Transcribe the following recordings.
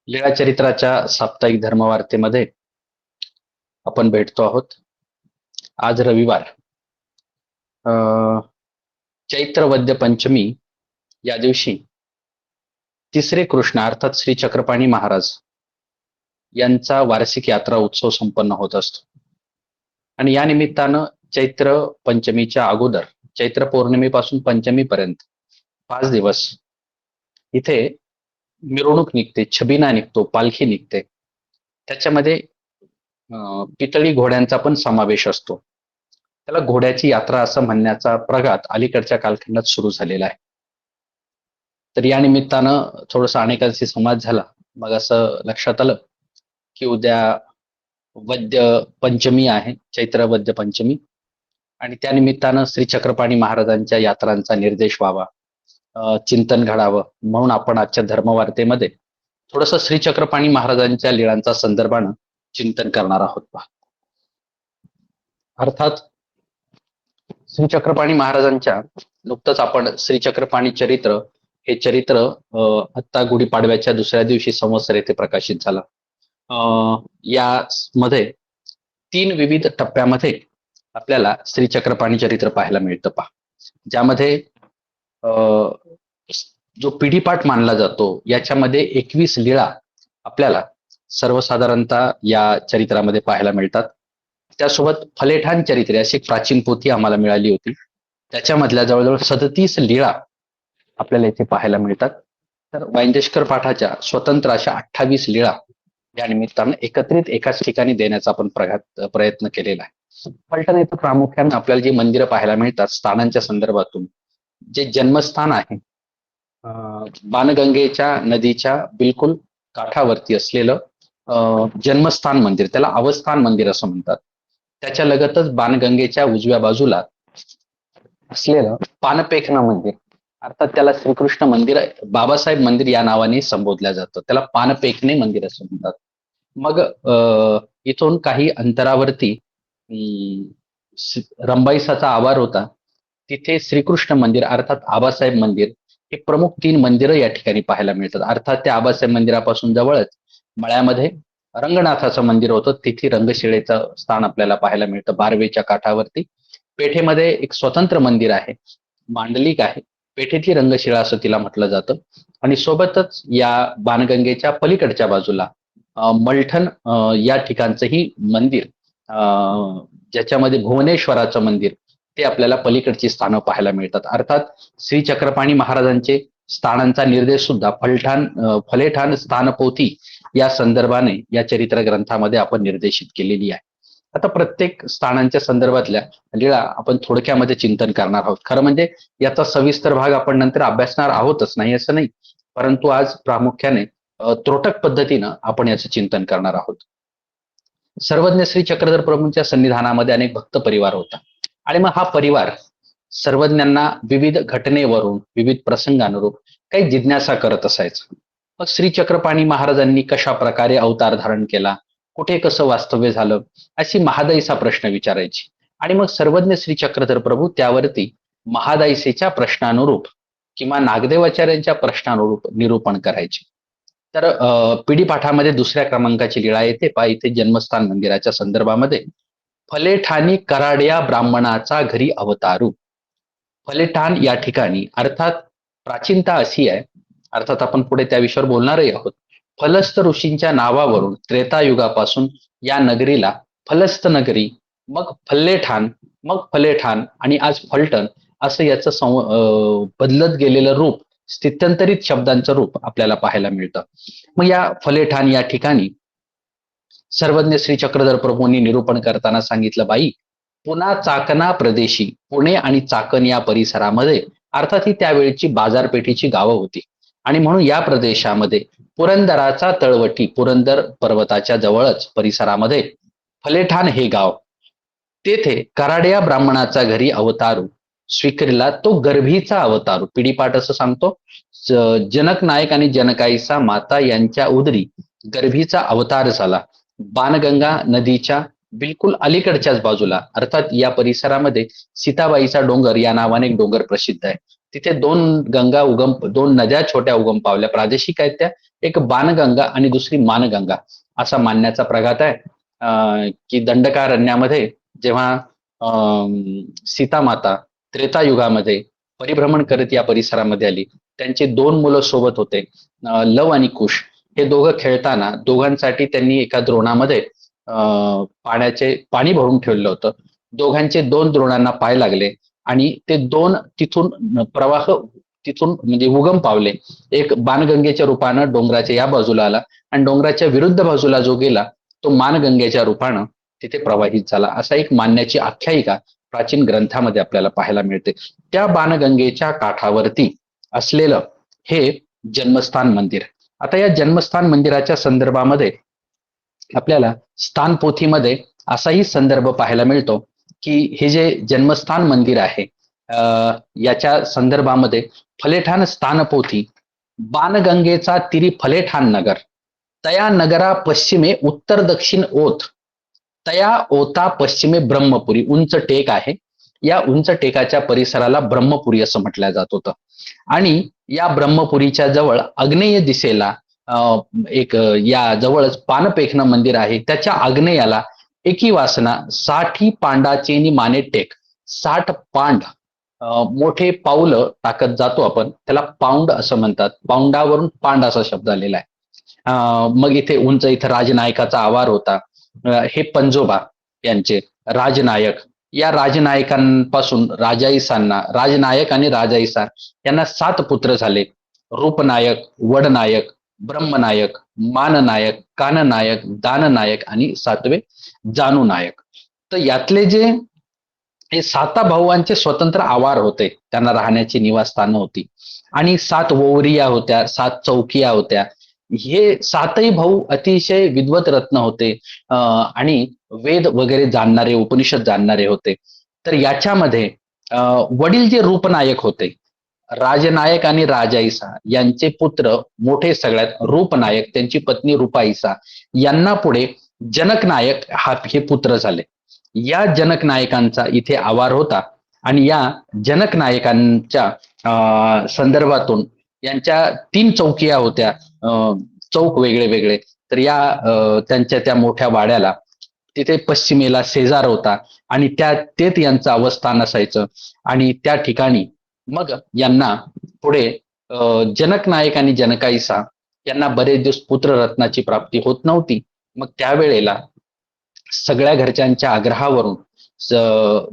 लीळाचरित्राच्या साप्ताहिक धर्मवार्तेमध्ये आपण भेटतो आहोत. आज रविवार, चैत्र वद्य पंचमी या दिवशी तिसरे कृष्ण अर्थात श्री चक्रपाणी महाराज यांचा वार्षिक यात्रा उत्सव संपन्न होत असतो. आणि या निमित्तानं चैत्र पंचमीच्या अगोदर चैत्र पौर्णिमेपासून पंचमीपर्यंत 5 दिवस इथे मिरवणूक निघते, छबिना निघतो, पालखी निघते. त्याच्यामध्ये पितळी घोड्यांचा पण समावेश असतो. त्याला घोड्याची यात्रा असं म्हणण्याचा प्रघात अलीकडच्या कालखंडात सुरू झालेला आहे. तर या निमित्तानं थोडस अनेकांशी संवाद झाला. मग असं लक्षात आलं की उद्या वद्य पंचमी आहे, चैत्र वद्य पंचमी, आणि त्या निमित्तानं श्री चक्रपाणी महाराजांच्या यात्रांचा निर्देश व्हावा, चिंतन घडावं, म्हणून आपण आजच्या धर्मवार्तेमध्ये थोडस श्री चक्रपाणी महाराजांच्या लीळांचा संदर्भानं चिंतन करणार आहोत. अर्थात श्री चक्रपाणी महाराजांच्या नुकतंच आपण श्री चक्रपाणी चरित्र हे चरित्र आत्ता गुढीपाडव्याच्या दुसऱ्या दिवशी संवत्सर येथे प्रकाशित झालं. या मध्ये 3 विविध टप्प्यामध्ये आपल्याला श्री चक्रपाणी चरित्र पाहायला मिळतं. ज्यामध्ये जो पिढीपाठ मानला जातो याच्यामध्ये 21 लीळा आपल्याला सर्वसाधारणतः या चरित्रामध्ये पाहायला मिळतात. त्यासोबत फलेठान चरित्र अशी एक प्राचीन पोथी आम्हाला मिळाली होती, त्याच्यामधल्या जवळजवळ 37 लीळा आपल्याला इथे पाहायला मिळतात. तर वांजेष्कर पाठाच्या स्वतंत्र अशा 28 लीळा या निमित्तानं एकत्रित एकाच ठिकाणी देण्याचा आपण प्रयत्न केलेला आहे. फलटण येथे प्रामुख्याने आपल्याला जी मंदिरं पाहायला मिळतात स्थानांच्या संदर्भातून, जे जन्मस्थान आहे बाणगंगेच्या नदीच्या बिलकुल काठावरती असलेलं जन्मस्थान मंदिर, त्याला अवस्थान मंदिर असं म्हणतात. त्याच्या लगतच बाणगंगेच्या उजव्या बाजूला असलेलं पानपेखणं मंदिर, अर्थात त्याला श्रीकृष्ण मंदिर, बाबासाहेब मंदिर या नावाने संबोधल्या जातं, त्याला पानपेखणे मंदिर असं म्हणतात. मग इथून काही अंतरावरती रंबाईसाचा आवार होता, तिथे श्रीकृष्ण मंदिर अर्थात आबासाहेब मंदिर हे प्रमुख 3 मंदिरं या ठिकाणी पाहायला मिळतात. अर्थात त्या आबासाहेब मंदिरापासून जवळच मळ्यामध्ये रंगनाथाचं मंदिर होतं, तिथे रंगशिळेचं स्थान आपल्याला पाहायला मिळतं बारवेच्या काठावरती. पेठेमध्ये एक स्वतंत्र मंदिर आहे, मांडलिक आहे, पेठेतली रंगशिळा असं तिला म्हटलं जातं. आणि सोबतच या बाणगंगेच्या पलीकडच्या बाजूला मलठण या ठिकाणचंही मंदिर, ज्याच्यामध्ये भुवनेश्वराचं मंदिर, ते आपल्याला पलीकडची स्थानं पाहायला मिळतात. अर्थात श्री चक्रपाणी महाराजांचे स्थानांचा निर्देश सुद्धा फलेठान स्थानपोथी या संदर्भाने या चरित्र ग्रंथामध्ये आपण निर्देशित केलेली आहे. आता प्रत्येक स्थानांच्या संदर्भातल्या लीळा आपण थोडक्यामध्ये चिंतन करणार आहोत. खरं म्हणजे याचा सविस्तर भाग आपण नंतर अभ्यासणार आहोतच, नाही असं नाही, परंतु आज प्रामुख्याने त्रोटक पद्धतीनं आपण याचं चिंतन करणार आहोत. सर्वज्ञ श्री चक्रधर प्रभूंच्या सन्निधानामध्ये अनेक भक्त परिवार होता, आणि मग हा परिवार सर्वज्ञांना विविध घटनेवरून, विविध प्रसंगानुरूप काही जिज्ञासा करत असायचं. मग श्री चक्रपाणी महाराजांनी कशा प्रकारे अवतार धारण केला, कुठे कसं वास्तव्य झालं, अशी महादाईसा प्रश्न विचारायची. आणि मग सर्वज्ञ श्री चक्रधर प्रभू त्यावरती महादाईसेच्या प्रश्नानुरूप किंवा नागदेवाचार्यांच्या प्रश्नानुरूप निरूपण करायचे. तर पिढीपाठामध्ये दुसऱ्या क्रमांकाची लीळा येते इथे जन्मस्थान मंदिराच्या संदर्भामध्ये. फलेठानी कराड्या ब्राह्मणाचा घरी अवतारू. फलेठान या ठिकाणी अर्थात प्राचीनता अशी आहे, अर्थात आपण पुढे त्या विषयावर बोलणारही आहोत. फलस्त ऋषींच्या नावावरून त्रेतायुगापासून या नगरीला फलस्त नगरी, मग फल्लेठान, मग फलेठान आणि आज फलटण असं याचं बदलत गेलेलं रूप, स्थित्यंतरित शब्दांचं रूप आपल्याला पाहायला मिळतं. मग या फलेठान या ठिकाणी सर्वज्ञ श्री चक्रधर प्रभूंनी निरूपण करताना सांगितलं, बाई पुन्हा चाकणा प्रदेशी, पुणे आणि चाकण या परिसरामध्ये, अर्थात ही त्यावेळची बाजारपेठेची गावं होती, आणि म्हणून या प्रदेशामध्ये पुरंदराचा तळवटी, पुरंदर पर्वताच्या जवळच परिसरामध्ये फलेठान हे गाव, तेथे कराड्या ब्राह्मणाचा घरी अवतारू स्वीकारला तो गर्भीचा अवतारू. पिढीपाठ असं सांगतो, जनक नायक आणि जनकाईसा माता यांच्या उदरी गर्भीचा अवतार झाला. बाणगंगा नदीच्या बिलकुल अलीकडच्याच बाजूला, अर्थात या परिसरामध्ये सीताबाईचा डोंगर या नावाने एक डोंगर प्रसिद्ध आहे, तिथे दोन नद्या छोट्या उगम पावल्या, प्रादेशिक आहेत त्या, एक बाणगंगा आणि दुसरी मानगंगा असा मानण्याचा प्रघात आहे. की दंडकारण्यामध्ये जेव्हा सीतामाता त्रेतायुगामध्ये परिभ्रमण करत या परिसरामध्ये आली, त्यांचे 2 मुलं सोबत होते, लव आणि कुश. हे दोघं खेळताना दोघांसाठी त्यांनी एका द्रोणामध्ये पाणी भरून ठेवलं होतं. दोघांचे 2 द्रोणांना पाय लागले आणि ते 2 तिथून प्रवाह तिथून म्हणजे उगम पावले. एक बाणगंगेच्या रूपानं डोंगराच्या या बाजूला आला आणि डोंगराच्या विरुद्ध बाजूला जो गेला तो मानगंगेच्या रूपानं तिथे प्रवाहित झाला, असा एक मानण्याची आख्यायिका प्राचीन ग्रंथामध्ये आपल्याला पाहायला मिळते. त्या बाणगंगेच्या काठावरती असलेलं हे जन्मस्थान मंदिर. आता या जन्मस्थान मंदिराच्या संदर्भामध्ये आपल्याला स्थानपोथीमध्ये असाही संदर्भ पाहायला मिळतो की हे जे जन्मस्थान मंदिर आहे याच्या संदर्भामध्ये फलेठाण स्थानपोथी बाणगंगेचा तिरी फलेठाण नगर, तया नगरा पश्चिमे उत्तर दक्षिण ओत, तया ओता पश्चिमे ब्रह्मपुरी. उंच टेक आहे, या उंच टेकाच्या परिसराला ब्रह्मपुरी असं म्हटलं जात होतं. आणि या ब्रह्मपुरीच्या जवळ आग्नेय दिशेला एक या जवळच पानपेखणं मंदिर आहे. त्याच्या आग्नेयाला एकी वासना 60 पांडाचेनी माने टेक, 60 पांड मोठे पाऊल टाकत जातो आपण, त्याला पाऊंड असं म्हणतात. पाऊंडावरून पांड असा शब्द आलेला आहे. मग इथे उंच इथं राजनायकाचा आवार होता. हे पंजोबा यांचे राजनायक, या राजनायकांपासून राजाईसांना, राजनायक आणि राजाईसा यांना 7 पुत्र झाले. रूपनायक, वडनायक, ब्रह्मनायक, माननायक, काननायक, दाननायक आणि 7वे जानुनायक. तर यातले जे हे 7 भावांचे स्वतंत्र आवार होते, त्यांना राहण्याची निवासस्थानं होती आणि 7 वोवरिया होत्या, 7 चौकिया होत्या. हे 7ही भाऊ अतिशय विद्वत रत्न होते आणि वेद वगैरे जाणणारे, उपनिषद जाणणारे होते. तर याच्यामध्ये वडील जे रूपनायक होते, राजनायक आणि राजाईसा यांचे पुत्र मोठे सगळ्यात रूपनायक, त्यांची पत्नी रूपाईसा, यांना पुढे जनकनायक हे पुत्र झाले. या जनकनायकांचा इथे आवार होता आणि या जनकनायकांच्या संदर्भातून यांच्या 3 चौकिया होत्या, चौक वेगळे वेगळे. तर या त्यांच्या त्या मोठ्या वाड्याला तिथे पश्चिमेला शेजार होता आणि तेच यांचं अवस्थान असायचं. आणि त्या ठिकाणी मग यांना पुढे जनकनायक आणि जनकाईसा यांना बरेच दिवस पुत्ररत्नाची प्राप्ती होत नव्हती. मग त्यावेळेला सगळ्या घरच्यांच्या आग्रहावरून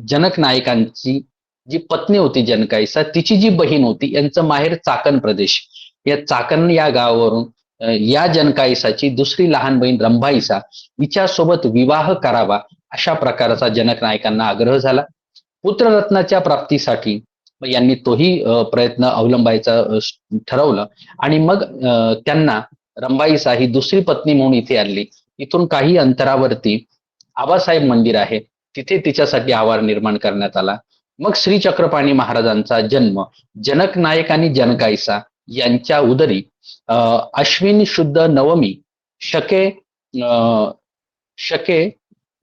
जनकनायकांची जी पत्नी होती जनकाईसा, तिची जी बहीण होती, यांचं माहेर चाकण प्रदेश, या चाकण या गावावरून या जनकाईसाची दुसरी लहान बहीण रंभाईसा हिच्यासोबत विवाह करावा अशा प्रकारचा जनकनायकांना आग्रह झाला. पुत्ररत्नाच्या प्राप्तीसाठी यांनी तोही प्रयत्न अवलंबायचा ठरवलं आणि मग त्यांना रंभाईसा ही दुसरी पत्नी म्हणून इथे आणली. इथून काही अंतरावरती आबासाहेब मंदिर आहे, तिथे तिच्यासाठी आवार निर्माण करण्यात आला. मग श्री चक्रपाणी महाराजांचा जन्म जनकनायक आणि जनकाईसा यांच्या उदरी अश्विन शुद्ध नवमी शके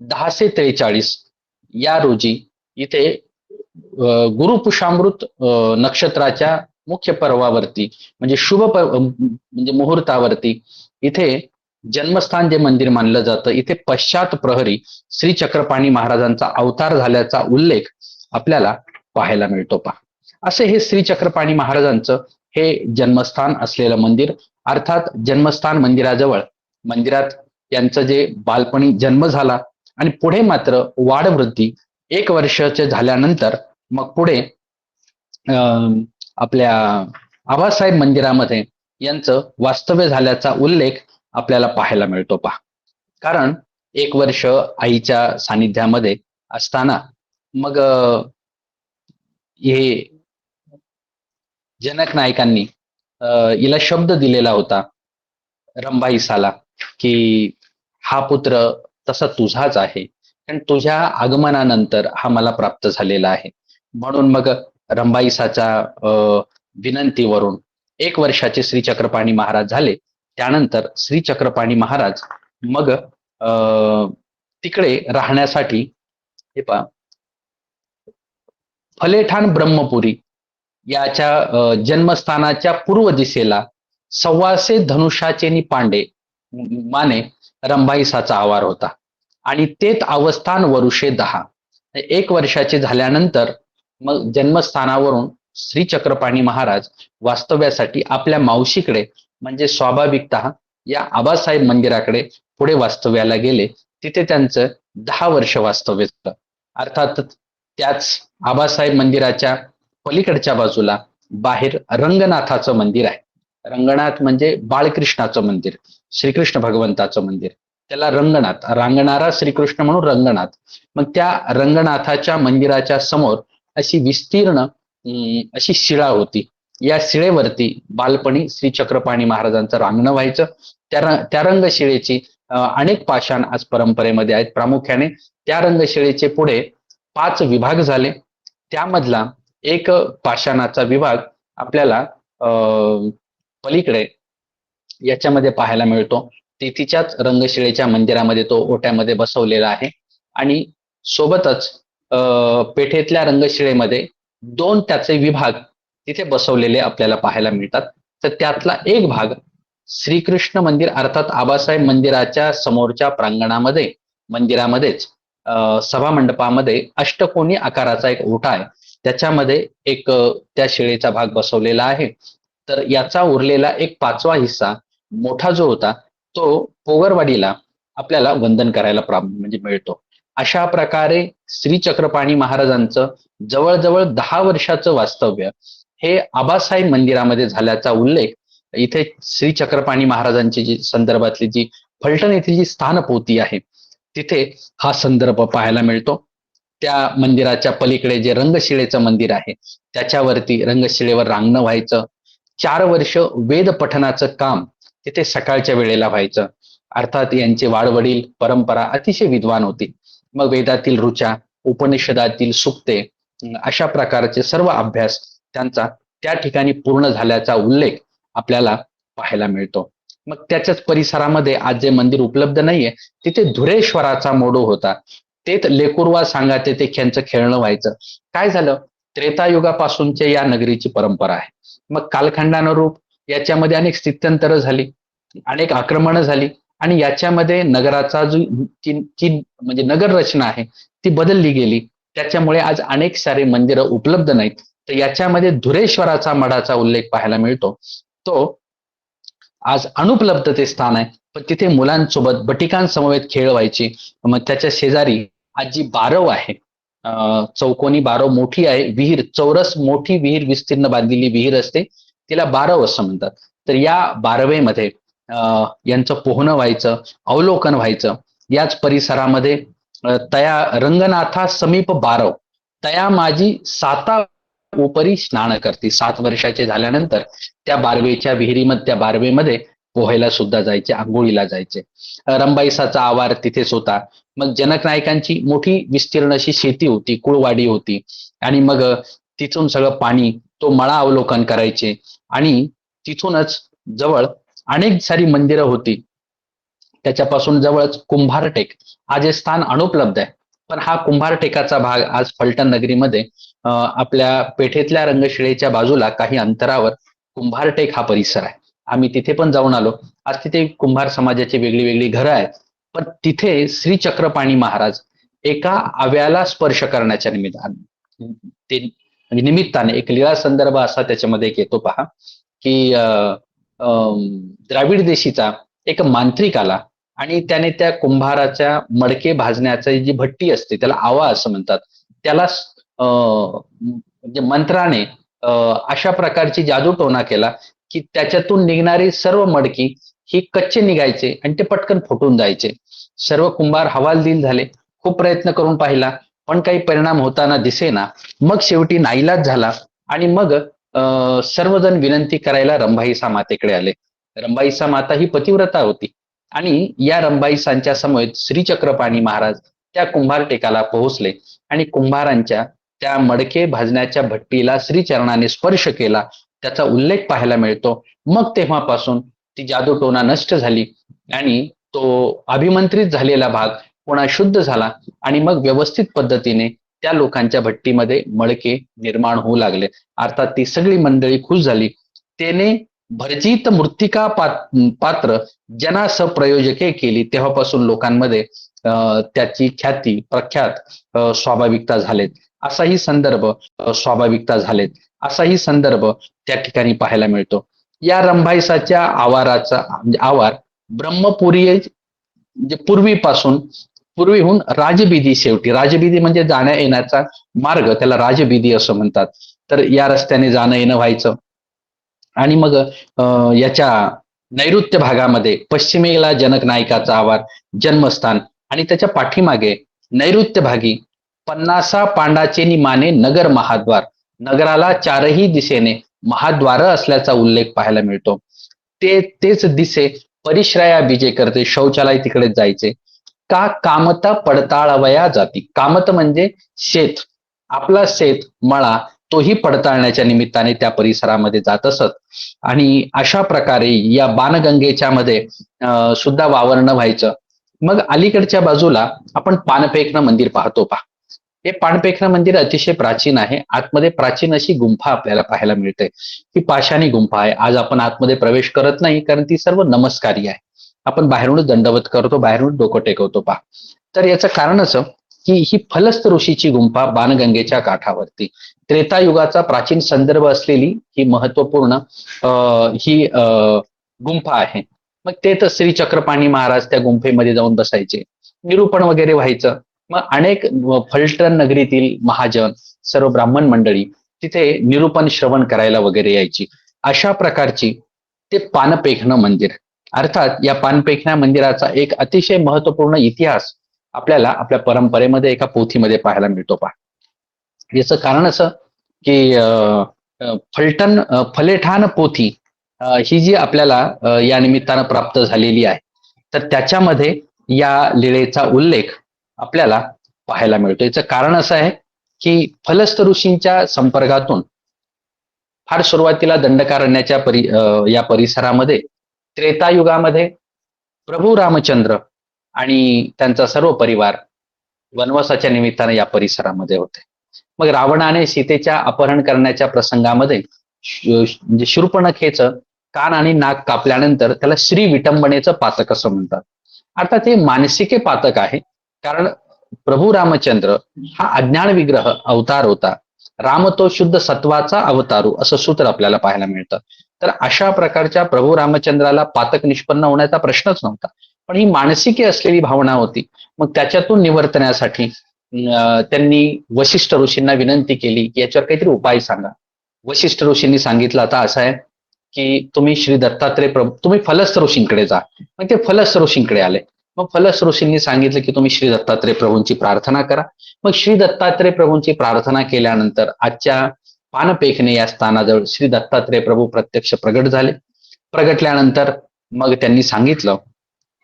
1043 या रोजी इथे गुरुपुषामृत नक्षत्राच्या मुख्य पर्वावरती म्हणजे म्हणजे मुहूर्तावरती इथे जन्मस्थान जे मंदिर मानलं जातं, इथे पश्चात प्रहरी श्री चक्रपाणी महाराजांचा अवतार झाल्याचा उल्लेख आपल्याला पाहायला मिळतो. असे हे श्री चक्रपाणी महाराजांचं हे जन्मस्थान असलेलं मंदिर. अर्थात जन्मस्थान मंदिरात यांचं जे बालपणी जन्म झाला आणि पुढे मात्र वाढवृद्धी 1 वर्षाचे झाल्यानंतर मग पुढे आपल्या आबासाहेब मंदिरामध्ये यांचं वास्तव्य झाल्याचा उल्लेख आपल्याला पाहायला मिळतो. कारण 1 वर्ष आईच्या सानिध्यामध्ये असताना मग हे जनकनायकांनी हिला शब्द दिलेला होता रंभाईसाला की हा पुत्र तसा तुझाच आहे, कारण तुझ्या आगमनानंतर हा मला प्राप्त झालेला आहे. म्हणून मग रंभाईसाच्या विनंतीवरून 1 वर्षाचे श्री चक्रपाणी महाराज झाले. त्यानंतर श्री चक्रपाणी महाराज मग तिकडे राहण्यासाठी हे फलेठाण ब्रह्मपुरी याच्या जन्मस्थानाच्या पूर्व दिशेला सव्वासे धनुषाचे नि पांडे माने रंभाईसाचा आवार होता आणि तेच अवस्थान वरुषे 10. 1 वर्षाचे झाल्यानंतर मग जन्मस्थानावरून श्री चक्रपाणी महाराज वास्तव्यासाठी आपल्या मावशीकडे म्हणजे स्वाभाविकतः या आबासाहेब मंदिराकडे पुढे वास्तव्याला गेले. तिथे त्यांचं 10 वर्ष वास्तव्य झालं. अर्थातच त्याच आबासाहेब मंदिराच्या पलीकडच्या बाजूला बाहेर रंगनाथाचं मंदिर आहे. रंगनाथ म्हणजे बाळकृष्णाचं मंदिर, श्रीकृष्ण भगवंताचं मंदिर, त्याला रंगनाथ, रांगणारा श्रीकृष्ण म्हणून रंगनाथ. मग त्या रंगनाथाच्या मंदिराच्या समोर अशी विस्तीर्ण अशी शिळा होती. या शिळेवरती बालपणी श्री चक्रपाणी महाराजांचं रांगणं व्हायचं. त्या रंगशिळेची अनेक पाषाण आज परंपरेमध्ये आहेत. प्रामुख्याने त्या रंगशिळेचे पुढे 5 विभाग झाले. त्यामधला एक पाषाणाचा विभाग आपल्याला पलीकडे याच्यामध्ये पाहायला मिळतो. तिच्याच रंगशिळेच्या मंदिरामध्ये तो ओट्यामध्ये बसवलेला आहे आणि सोबतच पेठेतल्या रंगशिळेमध्ये 2 त्याचे विभाग तिथे बसवलेले आपल्याला पाहायला मिळतात. तर त्यातला एक भाग श्रीकृष्ण मंदिर अर्थात आबासाहेब मंदिराच्या समोरच्या प्रांगणामध्ये मंदिरामध्येच सभा मंडपामध्ये अष्टकोनी आकाराचा एक ओटा आहे. त्याच्यामध्ये एक त्या शिळेचा भाग बसवलेला आहे. तर याचा उरलेला एक 5वा हिस्सा मोठा जो होता तो पोगरवाडीला आपल्याला वंदन करायला म्हणजे मिळतो. अशा प्रकारे श्री चक्रपाणी महाराजांचं जवळजवळ 10 वर्षाचं वास्तव्य हे आबासाहेब मंदिरामध्ये झाल्याचा उल्लेख इथे श्री चक्रपाणी महाराजांची जी संदर्भातली जी फलटण येथील जी स्थानपोथी आहे तिथे हा संदर्भ पाहायला मिळतो. त्या मंदिराच्या पलीकडे जे रंगशिळेचं मंदिर आहे त्याच्यावरती रंगशिळेवर रांगणं व्हायचं. 4 वर्ष वेद पठणाचं काम तिथे सकाळच्या वेळेला व्हायचं. अर्थात यांचे वाडवडील परंपरा अतिशय विद्वान होती. मग वेदातील ऋचा, उपनिषदातील सुक्ते अशा प्रकारचे सर्व अभ्यास त्यांचा त्या ठिकाणी पूर्ण झाल्याचा उल्लेख आपल्याला पाहायला मिळतो. मग त्याच्याच परिसरामध्ये आज जे मंदिर उपलब्ध नाहीये तिथे धुरेश्वराचा मोडू होता. तेच लेकुरवा सांगा ते त्यांचं खेळणं व्हायचं. काय झालं, त्रेतायुगापासूनचे या नगरीची परंपरा आहे. मग कालखंडानुरूप याच्यामध्ये अनेक स्थित्यंतरं झाली, अनेक आक्रमणं झाली आणि याच्यामध्ये नगराचा जो म्हणजे नगर रचना आहे ती बदलली गेली. त्याच्यामुळे आज अनेक सारे मंदिरं उपलब्ध नाहीत. तर याच्यामध्ये धुरेश्वराचा मठाचा उल्लेख पाहायला मिळतो. तो आज अनुपलब्धते स्थान आहे, पण तिथे मुलांसोबत बटिकांसमवेत खेळ व्हायची. मग त्याच्या शेजारी आज जी बारव आहे, चौकोनी बारव मोठी आहे, विहीर चौरस मोठी विहीर विस्तीर्ण बांधलेली विहीर असते, तिला बारव असं म्हणतात. तर या बारवेमध्ये यांचं पोहणं व्हायचं, अवलोकन व्हायचं. याच परिसरामध्ये तया रंगनाथा समीप बारव तया माझी साता उपरी स्नान करते. 7 वर्षाचे झाल्यानंतर त्या बारवेच्या विहिरीमध्ये त्या बारवेमध्ये पोहायला सुद्धा जायचे, आंघोळीला जायचे. रंभाईसाचा आवार तिथेच होता. मग जनक नायकांची मोठी विस्तीर्ण अशी शेती होती, कुळवाडी होती आणि मग तिथून सगळं पाणी तो मळा अवलोकन करायचे आणि तिथूनच जवळ अनेक सारी मंदिरं होती. त्याच्यापासून जवळच कुंभारटेक हा जे स्थान अनुपलब्ध आहे, पण हा कुंभारटेकाचा भाग आज फलटण नगरीमध्ये आपल्या पेठेतल्या रंगशिळेच्या बाजूला काही अंतरावर कुंभारटेक हा परिसर आहे. आम्ही तिथे पण जाऊन आलो. आज तिथे कुंभार समाजाची वेगळी वेगळी घरं आहेत, पण तिथे श्री चक्रपाणी महाराज एका आव्याला स्पर्श करण्याच्या निमित्ताने एक लीळा संदर्भ असा त्याच्यामध्ये एक येतो पहा की द्राविड देशीचा एक मांत्रिक आला आणि त्याने त्या कुंभाराच्या मडके भाजण्याची जी भट्टी असते त्याला आवा असं म्हणतात, त्याला म्हणजे मंत्राने अशा प्रकारची जादूटोणा केला की त्याच्यातून निघणारी सर्व मडकी ही कच्चे निघायचे आणि ते पटकन फुटून जायचे. सर्व कुंभार हवालदिल झाले, खूप प्रयत्न करून पाहिला पण काही परिणाम होताना दिसेना. मग शेवटी नाईलाज झाला आणि मग सर्वजण विनंती करायला रंभाईसा मातेकडे आले. रंभाईसा माता ही पतिव्रता होती आणि या रंभाईसांच्या समवेत श्री चक्रपाणी महाराज त्या कुंभार टेकाला पोहोचले आणि कुंभारांच्या त्या मडके भाजण्याच्या भट्टीला श्रीचरणाने स्पर्श केला, त्याचा उल्लेख पाहायला मिळतो. मग तेव्हापासून ती जादूटोणा नष्ट झाली आणि तो अभिमंत्रित झालेला भाग पुन्हा शुद्ध झाला आणि मग व्यवस्थित पद्धतीने त्या लोकांच्या भट्टीमध्ये मळके निर्माण होऊ लागले. अर्थात ती सगळी मंडळी खुश झाली. त्याने भर्जित मृत्तिका पात्र जना सप्रयोजके केली. तेव्हापासून लोकांमध्ये त्याची ख्याती प्रख्यात स्वाभाविकता झालेत. असाही संदर्भ स्वाभाविकता झालेत असाही संदर्भ त्या ठिकाणी पाहायला मिळतो. या रंभाईसाच्या आवाराचा म्हणजे आवार ब्रह्मपुरी म्हणजे पूर्वीहून राजबीदी शेवटी. राजबीदी म्हणजे जाण्या येण्याचा मार्ग, त्याला राजबीदी असं म्हणतात. तर या रस्त्याने जाणं येणं व्हायचं. आणि मग याच्या नैऋत्य भागामध्ये पश्चिमेला जनक नायकाचा आवार जन्मस्थान आणि त्याच्या पाठीमागे नैऋत्य भागी 50 पांडाचे माने नगर महाद्वार. नगराला चारही दिशेने महाद्वार असल्याचा उल्लेख पाहायला मिळतो. तेच दिसे परिश्रया बीजे करते. शौचालय तिकडेच जायचे. का कामता पडताळवया जाती. कामत म्हणजे शेत. आपला शेत मळा तोही पडताळण्याच्या निमित्ताने त्या परिसरामध्ये जात असत. आणि अशा प्रकारे या बाणगंगेच्या मध्ये सुद्धा वावरणं व्हायचं. मग अलीकडच्या बाजूला आपण पानपेखणं मंदिर पाहतो पहा. हे पानपेखणं मंदिर अतिशय प्राचीन आहे. आतमध्ये प्राचीन अशी गुंफा आपल्याला पाहायला मिळते. ही पाषाणी गुंफा आहे. आज आपण आतमध्ये प्रवेश करत नाही कारण ती सर्व नमस्कारी आहे. आपण बाहेरूनच दंडवत करतो, बाहेरूनच डोकं टेकवतो पहा. तर याचं कारण असं की ही फलस्त ऋषीची गुंफा बाणगंगेच्या काठावरती त्रेतायुगाचा प्राचीन संदर्भ असलेली ही महत्वपूर्ण ही गुंफा आहे. मग ते तर श्री चक्रपाणी महाराज त्या गुंफेमध्ये जाऊन बसायचे, निरूपण वगैरे व्हायचं. मग अनेक फलटण नगरीतील महाजन सर्व ब्राह्मण मंडळी तिथे निरूपण श्रवण करायला वगैरे यायची. अशा प्रकारची ते पानपेखणं मंदिर. अर्थात या पानपेखण्या मंदिराचा एक अतिशय महत्वपूर्ण इतिहास आपल्याला आपल्या परंपरेमध्ये एका पोथीमध्ये पाहायला मिळतो पहा. याचं कारण असं की फलेठान पोथी ही जी आपल्याला या निमित्तानं प्राप्त झालेली आहे, तर त्याच्यामध्ये या लीळेचा उल्लेख आपल्याला पाहायला मिळतो. याचं कारण असं आहे की फलस्त ऋषींच्या संपर्कातून फार सुरुवातीला दंडकारण्याच्या या परिसरामध्ये त्रेतायुगामध्ये प्रभू रामचंद्र आणि त्यांचा सर्व परिवार वनवासाच्या निमित्ताने या परिसरामध्ये होते. मग रावणाने सीतेच्या अपहरण करण्याच्या प्रसंगामध्ये म्हणजे शूर्पणखेचं कान आणि नाक कापल्यानंतर त्याला श्री विटंबनेचं पातक असं म्हणतात. अर्थात हे मानसिके पातक आहे. कारण प्रभू रामचंद्र हा अज्ञान विग्रह अवतार होता. राम तो शुद्ध सत्वाचा अवतारू असं सूत्र आपल्याला पाहायला मिळतं. तर अशा प्रकारच्या प्रभू रामचंद्राला पातक निष्पन्न होण्याचा प्रश्नच नव्हता. पण ही मानसिकी असलेली भावना होती. मग त्याच्यातून निवर्तण्यासाठी त्यांनी वशिष्ठ ऋषींना विनंती केली की याच्यावर काहीतरी उपाय सांगा. वशिष्ठ ऋषींनी सांगितलं आता असं आहे की तुम्ही श्री दत्तात्रय प्रभू तुम्ही फलस्त ऋषींकडे जा. मग ते फलस्त ऋषींकडे आले. मग फलस्त ऋषींनी सांगितलं की तुम्ही श्री दत्तात्रय प्रभूंची प्रार्थना करा. मग श्री दत्तात्रय प्रभूंची प्रार्थना केल्यानंतर आजच्या पानपेखणे या स्थानाजवळ श्री दत्तात्रय प्रभू प्रत्यक्ष प्रगट झाले. प्रगटल्यानंतर मग त्यांनी सांगितलं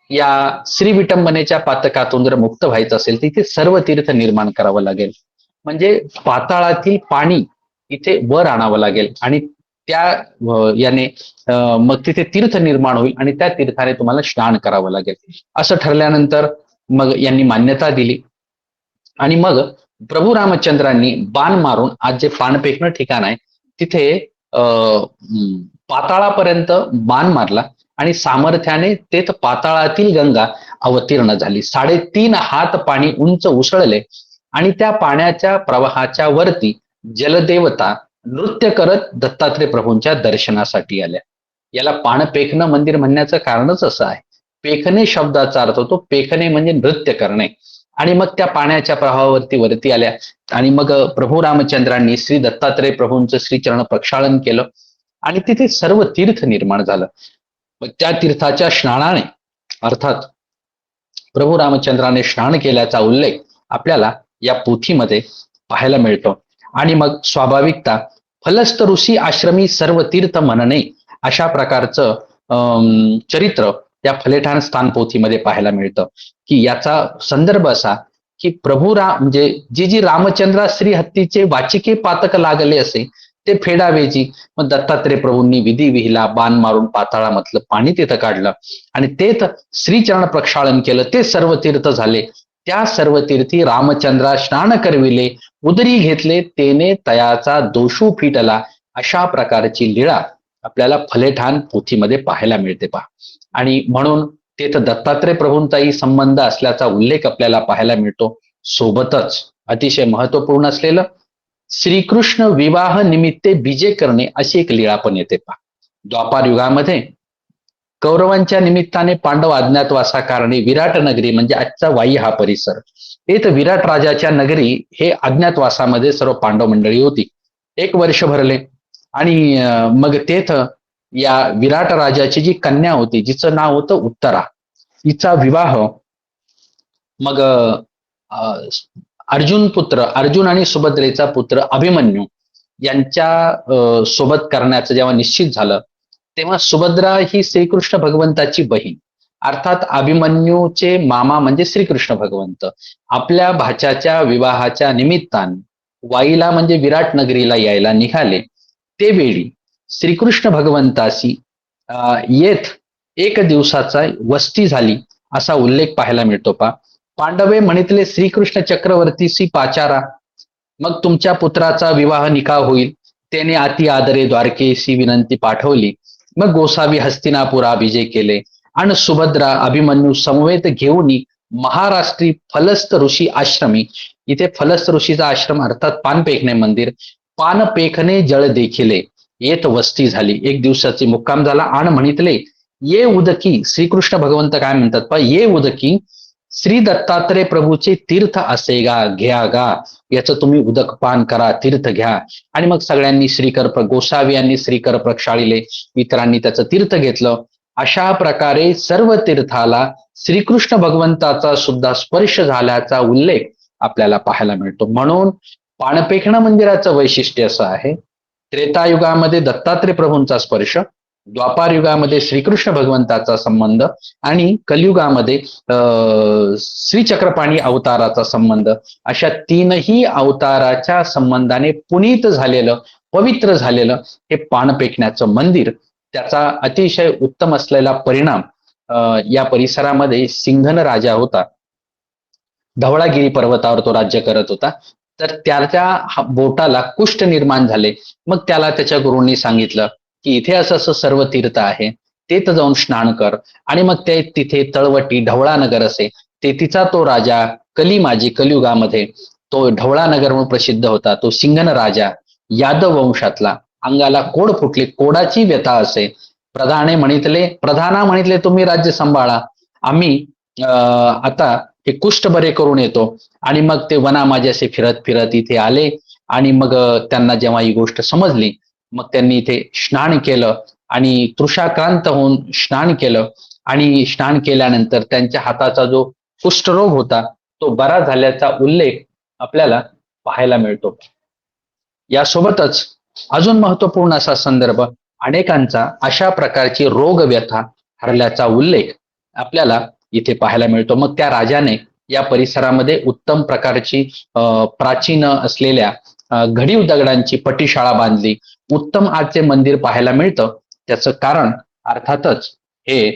या श्री विटंबनेच्या पातकातून जर मुक्त व्हायचं असेल तर इथे सर्व तीर्थ निर्माण करावं लागेल. म्हणजे पाताळातील पाणी इथे वर आणावं लागेल आणि त्या याने मग तिथे तीर्थ निर्माण होईल आणि त्या तीर्थाने तुम्हाला स्नान करावं लागेल. असं ठरल्यानंतर मग यांनी मान्यता दिली आणि मग प्रभू रामचंद्रांनी बाण मारून आज जे पानपेखणं ठिकाण आहे तिथे पाताळापर्यंत बाण मारला आणि सामर्थ्याने तेथ पाताळातील गंगा अवतीर्ण झाली. 3.5 हात पाणी उंच उसळले आणि त्या पाण्याच्या प्रवाहाच्या वरती जलदेवता नृत्य करत दत्तात्रय प्रभूंच्या दर्शनासाठी आल्या. याला पानपेखणं मंदिर म्हणण्याचं कारणच असं आहे. पेखणे शब्दाचा अर्थ होतो पेखणे म्हणजे नृत्य करणे. आणि मग त्या पाण्याच्या प्रवाहावरती वरती आल्या आणि मग प्रभू रामचंद्रांनी श्री दत्तात्रय प्रभूंचं श्रीचरण प्रक्षालन केलं आणि तिथे सर्व तीर्थ निर्माण झालं. मग त्या तीर्थाच्या स्नानाने अर्थात प्रभू रामचंद्राने स्नान केल्याचा उल्लेख आपल्याला या पोथीमध्ये पाहायला मिळतो. आणि मग स्वाभाविकता फलस्त ऋषी आश्रमी सर्व तीर्थ म्हणणे अशा प्रकारचं चरित्र त्या फलेठान स्थान पोथीमध्ये पाहायला मिळतं. की याचा संदर्भ असा की म्हणजे जी रामचंद्रा श्री हत्तीचे वाचिके पातक लागले असे ते फेडावेजी मग दत्तात्रय प्रभूंनी विधी विहिला बाण मारून पाताळामधलं पाणी तिथं काढलं आणि तेच श्रीचरण प्रक्षालन केलं. ते सर्व तीर्थ झाले त्या सर्व तीर्थी रामचंद्रा स्नान करविले, उदरी घेतले तेने तयाचा दोषू फिटला. अशा प्रकारची लीळा आपल्याला फलेठान पोथीमध्ये पाहायला मिळते पहा. आणि म्हणून तेथ दत्तात्रय प्रभूंचाही संबंध असल्याचा उल्लेख आपल्याला पाहायला मिळतो. सोबतच अतिशय महत्वपूर्ण असलेलं श्रीकृष्ण विवाह निमित्ते बीजे करणे अशी एक लीळा पण येते पहा. द्वापार युगामध्ये कौरवांच्या निमित्ताने पांडव अज्ञातवासा कारणी विराट नगरी म्हणजे आजचा वाई हा परिसर, तेथ विराट राजाच्या नगरी हे अज्ञातवासामध्ये सर्व पांडव मंडळी होती. 1 वर्ष भरले आणि मग तेथ या विराट राजाची जी कन्या होती जिचं नाव होतं उत्तरा, हिचा विवाह मग अर्जुन आणि सुभद्रेचा पुत्र अभिमन्यू यांच्या सोबत करण्याचं जेव्हा निश्चित झालं, तेव्हा सुभद्रा ही श्रीकृष्ण भगवंताची बहीण अर्थात अभिमन्यूचे मामा म्हणजे श्रीकृष्ण भगवंत आपल्या भाच्याच्या विवाहाच्या निमित्ताने वाईला म्हणजे विराट नगरीला यायला निघाले. ते वेळी श्रीकृष्ण भगवंताशी येथ 1 दिवसाचा वस्ती झाली असा उल्लेख पाहायला मिळतो पा. पांडवे म्हणितले श्रीकृष्ण चक्रवर्तीशी पाचारा, मग तुमच्या पुत्राचा विवाह निकाह होईल. त्याने अति आदरे द्वारकेशी विनंती पाठवली. मग गोसावी हस्तिनापुरा विजय केले आणि सुभद्रा अभिमन्यू समवेत घेऊन महाराष्ट्री फलस्त ऋषी आश्रमी, इथे फलस्त ऋषीचा आश्रम अर्थात पानपेखणे मंदिर, पानपेखणे जळ देखिले येत वस्ती झाली. 1 दिवसाची मुक्काम झाला आणि म्हणितले ये उदकी, श्रीकृष्ण भगवंत काय म्हणतात पा, ये उदकी श्री दत्तात्रय प्रभूचे तीर्थ असे गा, घ्या गा, याचं तुम्ही उदक पान करा, तीर्थ घ्या. आणि मग सगळ्यांनी श्रीकर गोसावी यांनी श्रीकर प्रक्षाळिले, इतरांनी त्याचं तीर्थ घेतलं. अशा प्रकारे सर्व तीर्थाला श्रीकृष्ण भगवंताचा सुद्धा स्पर्श झाल्याचा उल्लेख आपल्याला पाहायला मिळतो. म्हणून पाणपेखणा मंदिराचं वैशिष्ट्य असं आहे, त्रेतायुगामध्ये दत्तात्रय प्रभूंचा स्पर्श, द्वापार युगामध्ये श्रीकृष्ण भगवंताचा संबंध आणि कलियुगामध्ये श्रीचक्रपाणी अवताराचा संबंध, अशा 3ही अवताराच्या संबंधाने पुनीत झालेलं, पवित्र झालेलं हे पाणपेखण्याचं मंदिर, त्याचा अतिशय उत्तम असलेला परिणाम या परिसरामध्ये सिंघन राजा होता. धवळागिरी पर्वतावर तो राज्य करत होता. तर त्याच्या बोटाला कुष्ठ निर्माण झाले. मग त्याला त्याच्या गुरूंनी सांगितलं की इथे असं असं सर्व तीर्थ आहे, तेथ जाऊन स्नान कर. आणि मग ते तिथे तळवटी ढवळानगर असे, तेथीचा तो राजा कलियुगामध्ये तो ढवळानगर म्हणून प्रसिद्ध होता. तो सिंघन राजा यादव वंशातला, अंगाला कोड फुटली, कोडाची व्यथा असे. प्रधाना म्हणितले तुम्ही राज्य सांभाळा, आम्ही आता हे कुष्ठ बरे करून येतो. आणि मग ते वनामाजी फिरत फिरत इथे आले. आणि मग त्यांना जेव्हा ही गोष्ट समजली, मग त्यांनी इथे स्नान केलं आणि तृषाक्रांत होऊन स्नान केलं. आणि स्नान केल्यानंतर त्यांच्या हाताचा जो कुष्ठरोग होता तो बरा झाल्याचा उल्लेख आपल्याला पाहायला मिळतो. यासोबतच अजून महत्वपूर्ण असा संदर्भ, अनेकांचा अशा प्रकारची रोगव्यथा हरल्याचा उल्लेख आपल्याला इथे पाहायला मिळतो. मग त्या राजाने या परिसरामध्ये उत्तम प्रकारची प्राचीन असलेल्या घडीव दगडांची पटीशाळा बांधली. उत्तम आजचे मंदिर पाहायला मिळतं. त्याचं कारण अर्थातच हे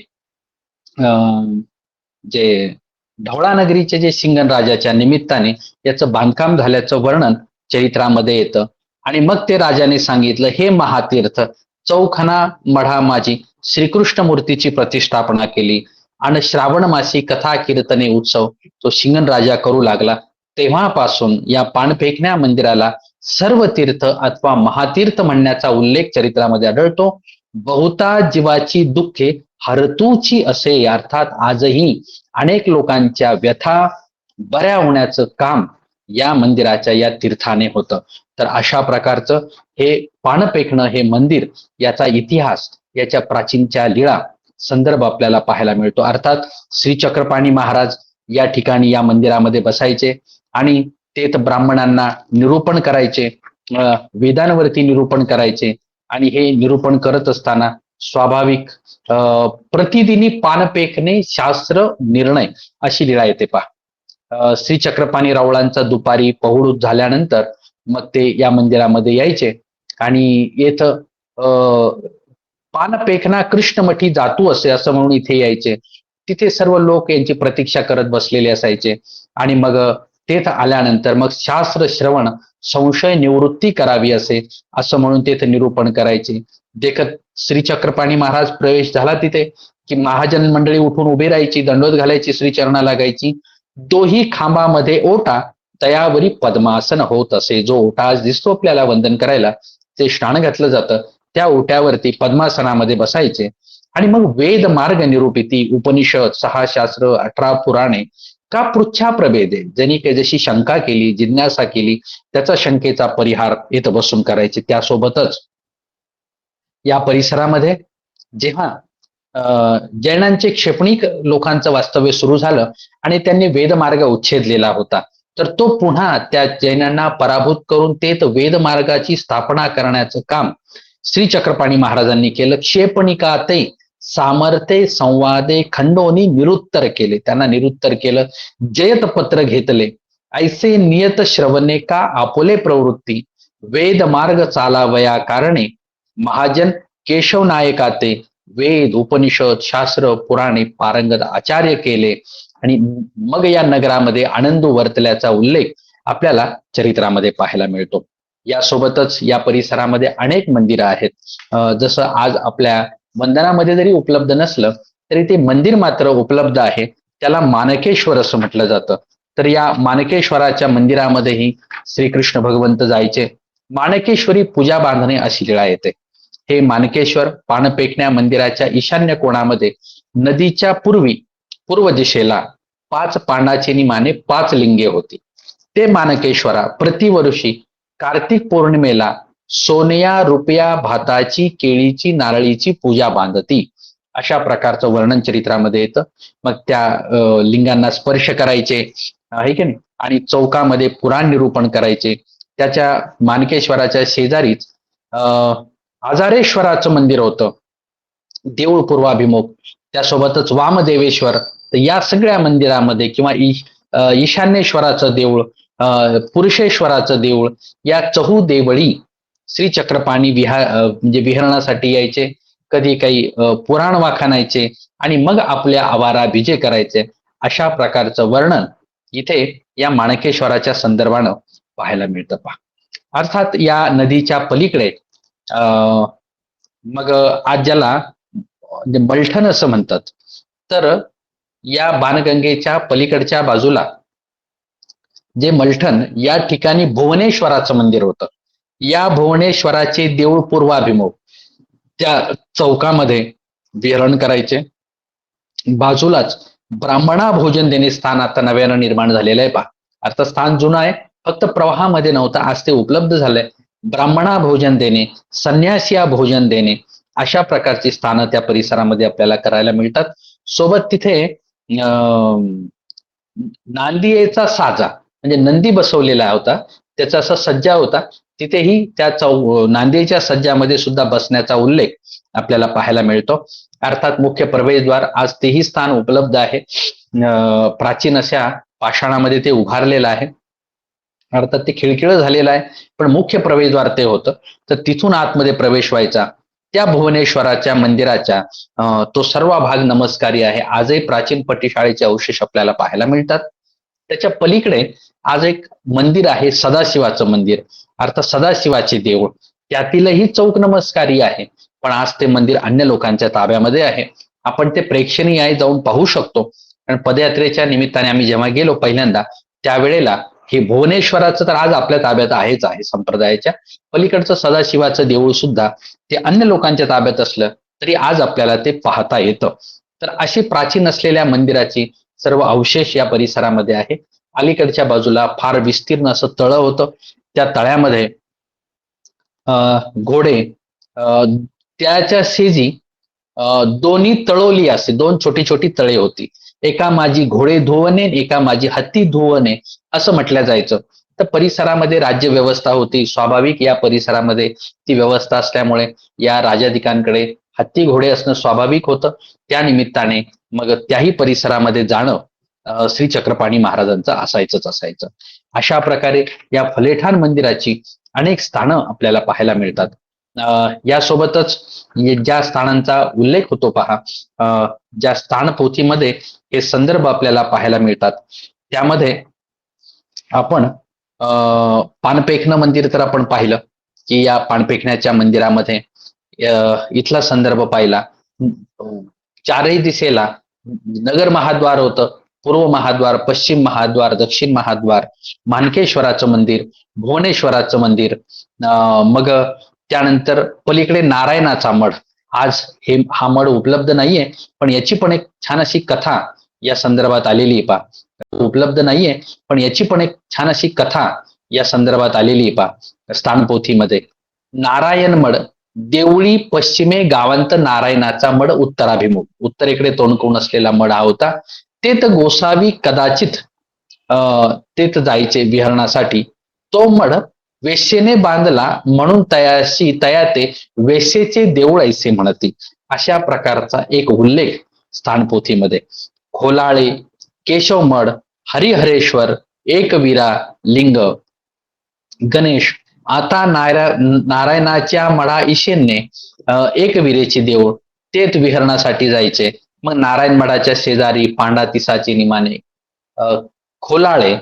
जे ढवळानगरीचे जे सिंघन राजाच्या निमित्ताने याचं बांधकाम झाल्याचं वर्णन चरित्रामध्ये येतं. आणि मग ते राजाने सांगितलं, हे महातीर्थ चौखना मढा माझी श्रीकृष्ण मूर्तीची प्रतिष्ठापना केली आणि श्रावण मासी कथा कीर्तने उत्सव तो सिंघन राजा करू लागला. तेव्हापासून या पाणपेखण्या मंदिराला सर्व तीर्थ अथवा महातीर्थ म्हणण्याचा उल्लेख चरित्रामध्ये आढळतो. बहुता जीवाची दुःखे हरतूची असे, अर्थात आजही अनेक लोकांच्या व्यथा बऱ्या होण्याचं काम या मंदिराच्या या तीर्थाने होतं. तर अशा प्रकारचं हे पाणपेखणं हे मंदिर, याचा इतिहास, याच्या प्राचीनच्या लीळा संदर्भ आपल्याला पाहायला मिळतो. अर्थात श्री चक्रपाणी महाराज या ठिकाणी या मंदिरामध्ये बसायचे आणि तेथ ब्राह्मणांना निरूपण करायचे, वेदांवरती निरूपण करायचे. आणि हे निरूपण करत असताना स्वाभाविक प्रतिदिनी पानपेखणे शास्त्र निर्णय अशी लीळा येते पहा. श्री चक्रपाणी रावळांचा दुपारी पहुडूत झाल्यानंतर मग ते या मंदिरामध्ये यायचे आणि येथ पानपेखना कृष्णमठी जातू असे असं म्हणून इथे यायचे. तिथे सर्व लोक यांची प्रतीक्षा करत बसलेले असायचे. आणि मग तेथे आल्यानंतर मग शास्त्र श्रवण संशय निवृत्ती करावी असं म्हणून तेथे निरूपण करायचे. देखत श्री चक्रपाणी महाराज प्रवेश झाला तिथे की महाजन मंडळी उठून उभी राहायची, दंडोत घालायची, श्रीचरणा लागायची. दोही खांबामध्ये ओटा तयावरी पद्मासन होत असे. जो ओटा आज दिसतो आपल्याला वंदन करायला, ते स्नान घातलं जातं, त्या ओट्यावरती पद्मासनामध्ये बसायचे. आणि मग वेद मार्ग निरूपिती, उपनिषद, 6 शास्त्र, 18 पुराणे का पृच्छा प्रभेदे, ज्यांनी काही जशी शंका केली, जिज्ञासा केली, त्याचा शंकेचा परिहार इथं बसून करायचे. त्यासोबतच या परिसरामध्ये जेव्हा जैनांचे क्षेपणिक लोकांचं वास्तव्य सुरू झालं आणि त्यांनी वेदमार्ग उच्छेदलेला होता, तर तो पुन्हा त्या जैनांना पराभूत करून तेच वेदमार्गाची स्थापना करण्याचं काम श्री चक्रपाणी महाराजांनी केलं. क्षेपणिका ते सामर्थ्य संवादे खंडोनी निरुत्तर केले, त्यांना निरुत्तर केलं. जयत पत्र घेतले ऐसे नियत श्रवणे का आपुले प्रवृत्ती, वेद मार्ग चालावया कारणे महाजन केशव नायकाते, वेद उपनिषद शास्त्र पुराणे पारंगत आचार्य केले. आणि मग या नगरामध्ये आनंद वर्तल्याचा उल्लेख आपल्याला चरित्रामध्ये पाहायला मिळतो. यासोबतच या परिसरामध्ये अनेक मंदिरं आहेत. जसं आज आपल्या वंदनामध्ये जरी उपलब्ध नसलं तरी ते मंदिर मात्र उपलब्ध आहे. त्याला मानकेश्वर असं म्हटलं जातं. तर या मानकेश्वराच्या मंदिरामध्येही श्रीकृष्ण भगवंत जायचे. मानकेश्वरी पूजा बांधणे अशी लीळा येते. हे मानकेश्वर पानपेकण्या मंदिराच्या ईशान्य कोणामध्ये नदीच्या पूर्व दिशेला 5 पानाची निमाने 5 लिंगे होती. ते मानकेश्वरा प्रतिवर्षी कार्तिक पौर्णिमेला सोनया रुपया भाताची केळीची नारळीची पूजा बांधती. अशा प्रकारचं वर्णन चरित्रामध्ये येतं. मग त्या लिंगांना स्पर्श करायचे आहे की नाही, आणि चौकामध्ये पुराण निरूपण करायचे. त्याच्या मानकेश्वराच्या शेजारीच आजारेश्वराचं मंदिर होतं, देऊळ पूर्वाभिमुख. त्यासोबतच वामदेवेश्वर. तर या सगळ्या मंदिरामध्ये किंवा ईशान्येश्वराचं देऊळ, पुरुषेश्वराचं देऊळ, या चहुदेवळी श्री चक्रपाणी म्हणजे विहरणासाठी यायचे. कधी काही पुराण वाखाणायचे आणि मग आपल्या आवारा विजय करायचे. अशा प्रकारचं वर्णन इथे या माणकेश्वराच्या संदर्भानं पाहायला मिळतं. पहा, अर्थात या नदीच्या पलीकडे मग आज ज्याला मलठण असं म्हणतात, तर या बाणगंगेच्या पलीकडच्या बाजूला जे मलठण, या ठिकाणी भुवनेश्वराचं मंदिर होतं. या भुवनेश्वराचे देऊळ पूर्वाभिमुख त्या चौकामध्ये विहरण करायचे. बाजूलाच ब्राह्मणा भोजन देणे स्थान आता नव्यानं निर्माण झालेलं आहे. पहा, अर्थात स्थान जुनं आहे, फक्त प्रवाहामध्ये नव्हतं, आज ते उपलब्ध झालंय. ब्राह्मणा भोजन देणे, संन्यासिया भोजन देणे, अशा प्रकारची स्थानं त्या परिसरामध्ये आपल्याला करायला मिळतात. सोबत तिथे नांदियेचा साजा म्हणजे नंदी बसवलेला होता, त्याचा असा सज्जा होता. तिथेही त्या नांदेच्या सज्जामध्ये सुद्धा बसण्याचा उल्लेख आपल्याला पाहायला मिळतो. अर्थात मुख्य प्रवेशद्वार आज तेही स्थान उपलब्ध आहे. प्राचीन अशा पाषाणामध्ये ते उभारलेलं आहे. अर्थात ते खिळखिळं झालेलं आहे, पण मुख्य प्रवेशद्वार ते होतं. तर तिथून आतमध्ये प्रवेश व्हायचा. त्या भुवनेश्वराच्या मंदिराच्या तो सर्व भाग नमस्कारी आहे. आजही प्राचीन पट्टीशाळेचे अवशेष आपल्याला पाहायला मिळतात. त्याच्या पलीकडे आज एक मंदिर आहे, सदाशिवाचं मंदिर, अर्थात सदाशिवाचे देऊळ. त्यातीलही चौक नमस्कारी आहे, पण आज ते मंदिर अन्य लोकांच्या ताब्यामध्ये आहे. आपण ते प्रेक्षणीय आहे, जाऊन पाहू शकतो. कारण पदयात्रेच्या निमित्ताने आम्ही जेव्हा गेलो पहिल्यांदा, त्यावेळेला हे भुवनेश्वराचं तर आज आपल्या ताब्यात आहेच आहे. संप्रदायाच्या पलीकडचं सदाशिवाचं देऊळ सुद्धा ते अन्य लोकांच्या ताब्यात असलं तरी आज आपल्याला ते पाहता येतं. तर अशी प्राचीन असलेल्या मंदिराची सर्व अवशेष या परिसरामध्ये आहे. अलीकडच्या बाजूला फार विस्तीर्ण असं तळं होतं. त्या तळ्यामध्ये घोडे, त्याच्या शेजी दोन्ही तळोली असे 2 छोटी छोटी तळे होती. एका माझी घोडे धुवणे, एका माझी हत्ती धुवणे असं म्हटलं जायचं. तर परिसरामध्ये राज्य व्यवस्था होती. स्वाभाविक या परिसरामध्ये ती व्यवस्था असल्यामुळे या राजाधिकांकडे हत्ती घोडे असणं स्वाभाविक होतं. त्या निमित्ताने मग त्याही परिसरामध्ये जाणं श्री चक्रपाणी महाराजांचं असायचं. अशा प्रकारे या फलेठाण मंदिराची अनेक स्थानं आपल्याला पाहायला मिळतात. यासोबतच ज्या स्थानांचा उल्लेख होतो पहा, ज्या स्थानपोथीमध्ये हे संदर्भ आपल्याला पाहायला मिळतात त्यामध्ये आपण पानपेखणं मंदिर तर आपण पाहिलं की या पानपेखण्याच्या मंदिरामध्ये इथला संदर्भ पाहिला. चारही दिशेला नगर महाद्वार होतं, पूर्व महाद्वार, पश्चिम महाद्वार, दक्षिण महाद्वार, मानकेश्वराचं मंदिर, भुवनेश्वराचं मंदिर, मग त्यानंतर पलीकडे नारायणाचा मठ. आज हा मठ उपलब्ध नाहीये, पण याची पण एक छान अशी कथा या संदर्भात आलेली आहे पहा. उपलब्ध नाहीये, पण याची पण एक छान अशी कथा या संदर्भात आलेली आहे पहा स्थानपोथीमध्ये. नारायण मड देवळी पश्चिमे गावांत नारायणाचा मड उत्तराभिमुख, उत्तरेकडे तोंड करून असलेला मड हा होता. तेथ गोसावी कदाचित तेथ जायचे विहरणासाठी. तो मड वेश्येने बांधला म्हणून तया ते वेश्येचे देऊळ ऐसे म्हणती. अशा प्रकारचा एक उल्लेख स्थानपोथीमध्ये. खोलाळे, केशवमड, हरिहरेश्वर, एकवीरा लिंग, गणेश. आता नारायणाच्या मढा ईशेन्ये एकविरेचे देऊळ, तेथ विहरणासाठी जायचे. मग नारायण मठाच्या शेजारी पांडा तिसाचे निमाणे. खोलाळे,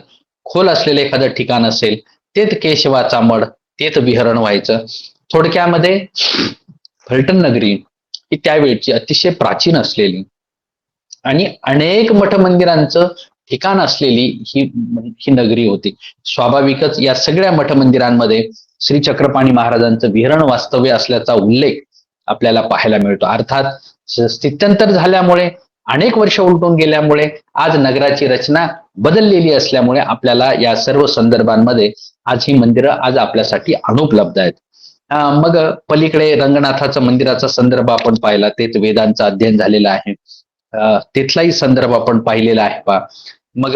खोल असलेले एखादं ठिकाण असेल, तेथ केशवाचा मठ, तेथ विहरण व्हायचं. थोडक्यामध्ये फलटण नगरी ही त्यावेळची अतिशय प्राचीन असलेली आणि अनेक मठ मंदिरांचं ठिकाण असलेली ही नगरी होती. स्वाभाविकच या सगळ्या मठ मंदिरांमध्ये श्री चक्रपाणी महाराजांचं विहरण वास्तव्य असल्याचा उल्लेख आपल्याला पाहायला मिळतो. अर्थात स्थित्यंतर झाल्यामुळे, अनेक वर्ष उलटून गेल्यामुळे आज नगराची रचना बदललेली असल्यामुळे आपल्याला या सर्व संदर्भांमध्ये आज ही मंदिरं आज आपल्यासाठी अनुपलब्ध आहेत. मग पलीकडे रंगनाथाचं मंदिराचा संदर्भ आपण पाहिला, तेच वेदांचं अध्ययन झालेलं आहे, तिथलाही संदर्भ आपण पाहिलेला आहे पहा. मग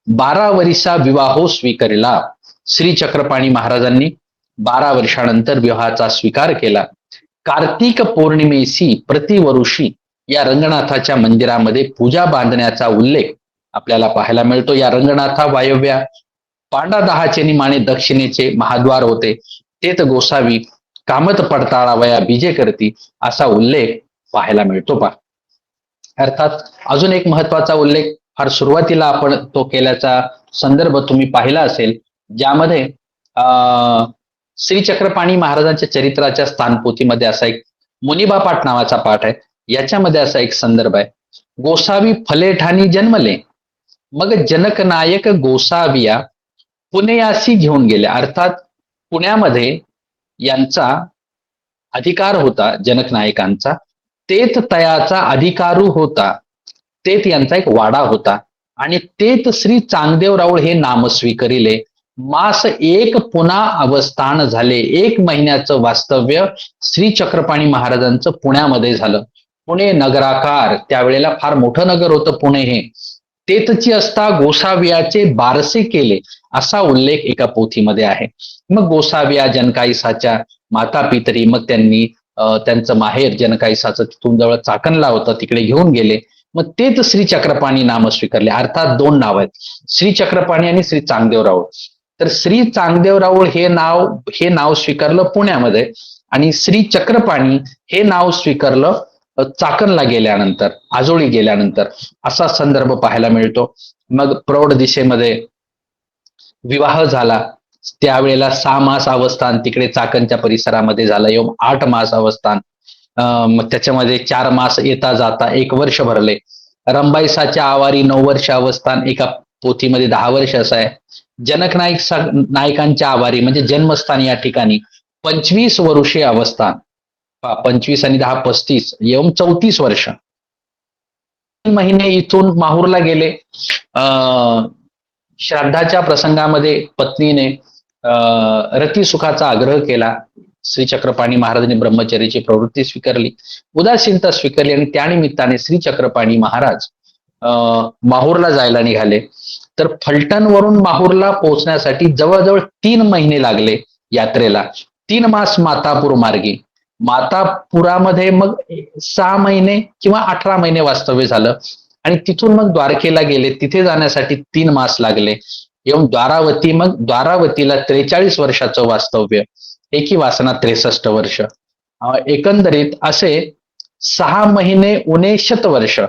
12 वर्षा विवाहो स्वीकारला. श्री चक्रपाणी महाराजांनी 12 वर्षानंतर विवाहाचा स्वीकार केला. कार्तिक पौर्णिमेशी प्रतिवर्षी या रंगनाथाच्या मंदिरामध्ये पूजा बांधण्याचा उल्लेख आपल्याला पाहायला मिळतो. या रंगनाथा वायव्या पांडा दहाचे निमाणे दक्षिणेचे महाद्वार होते. तेथ गोसावी कामत पडताळावया बीजे करती असा उल्लेख पाहायला मिळतो पहा. अर्थात अजून एक महत्वाचा उल्लेख फार सुरुवातीला आपण तो केल्याचा संदर्भ तुम्ही पाहिला असेल, ज्यामध्ये श्री चक्रपाणी महाराजांच्या चरित्राच्या स्थानपोथीमध्ये असा एक मुनिबा पाठ नावाचा पाठ आहे. याच्यामध्ये असा एक संदर्भ आहे. गोसावी फलेठाणी जन्मले, मग जनकनायक गोसाविया पुण्यासी घेऊन गेले. अर्थात पुण्यामध्ये यांचा अधिकार होता जनकनायकांचा, तेथ तयाचा अधिकारू होता, तेथ यांचा एक वाडा होता आणि तेथ श्री चांगदेव राऊळ हे नाम स्वीकारिले. मास एक पुन्हा अवस्थान झाले. 1 महिन्याचं वास्तव्य श्री चक्रपाणी महाराजांचं पुण्यामध्ये झालं. पुणे नगराकार, त्यावेळेला फार मोठं नगर होतं पुणे हे. तेथची असता गोसावियाचे बारसे केले असा उल्लेख एका पोथीमध्ये आहे. मग गोसाविया जनकाईसाच्या माता पितरी, मग त्यांनी त्यांचं माहेर जनकाईसाचं तिथून जवळ चाकणला होतं, तिकडे घेऊन गेले. मग तेच श्री चक्रपाणी नाम स्वीकारले. अर्थात 2 नाव आहेत, श्री चक्रपाणी आणि श्री चांगदेव राऊळ. तर श्री चांगदेव राऊळ हे नाव स्वीकारलं पुण्यामध्ये आणि श्री चक्रपाणी हे नाव स्वीकारलं चाकणला गेल्यानंतर, आजोळी गेल्यानंतर, असा संदर्भ पाहायला मिळतो. मग प्रौढ दिशेमध्ये विवाह झाला, त्यावेळेला 6 मास अवस्थान तिकडे चाकणच्या परिसरामध्ये झालं, येऊन 8 मास अवस्थान, मग त्याच्यामध्ये 4 मास येता जाता 1 वर्ष भरले. रंबाईसाच्या आवारी 9 वर्ष अवस्थान, एका पोथीमध्ये 10 वर्ष असं आहे. नायकांच्या आवारी म्हणजे जन्मस्थान या ठिकाणी 25 वर्षे अवस्थान, 25 आणि 10 35 येऊन 34 वर्ष. 3 महिने इथून माहूरला गेले. श्राद्धाच्या प्रसंगामध्ये पत्नीने रतिसुखाचा आग्रह केला. श्री चक्रपाणी महाराजांनी ब्रह्मचर्याची प्रवृत्ती स्वीकारली, उदासीनता स्वीकारली आणि त्यानिमित्ताने श्री चक्रपाणी महाराज माहूरला जायला निघाले. तर फलटणवरून माहूरला पोहोचण्यासाठी जवळजवळ 3 महिने लागले यात्रेला. 3 मास मातापूर मार्गी, मातापुरामध्ये मग 6 महिने किंवा 18 महिने वास्तव्य झालं आणि तिथून मग द्वारकेला गेले. तिथे जाण्यासाठी 3 मास लागले. येऊन द्वारावती, मग द्वारावतीला 43 वर्षाचं वास्तव्य, एकी वासना 63 वर्ष. एकंदरीत असे 6 महिने उणे शतवर्ष,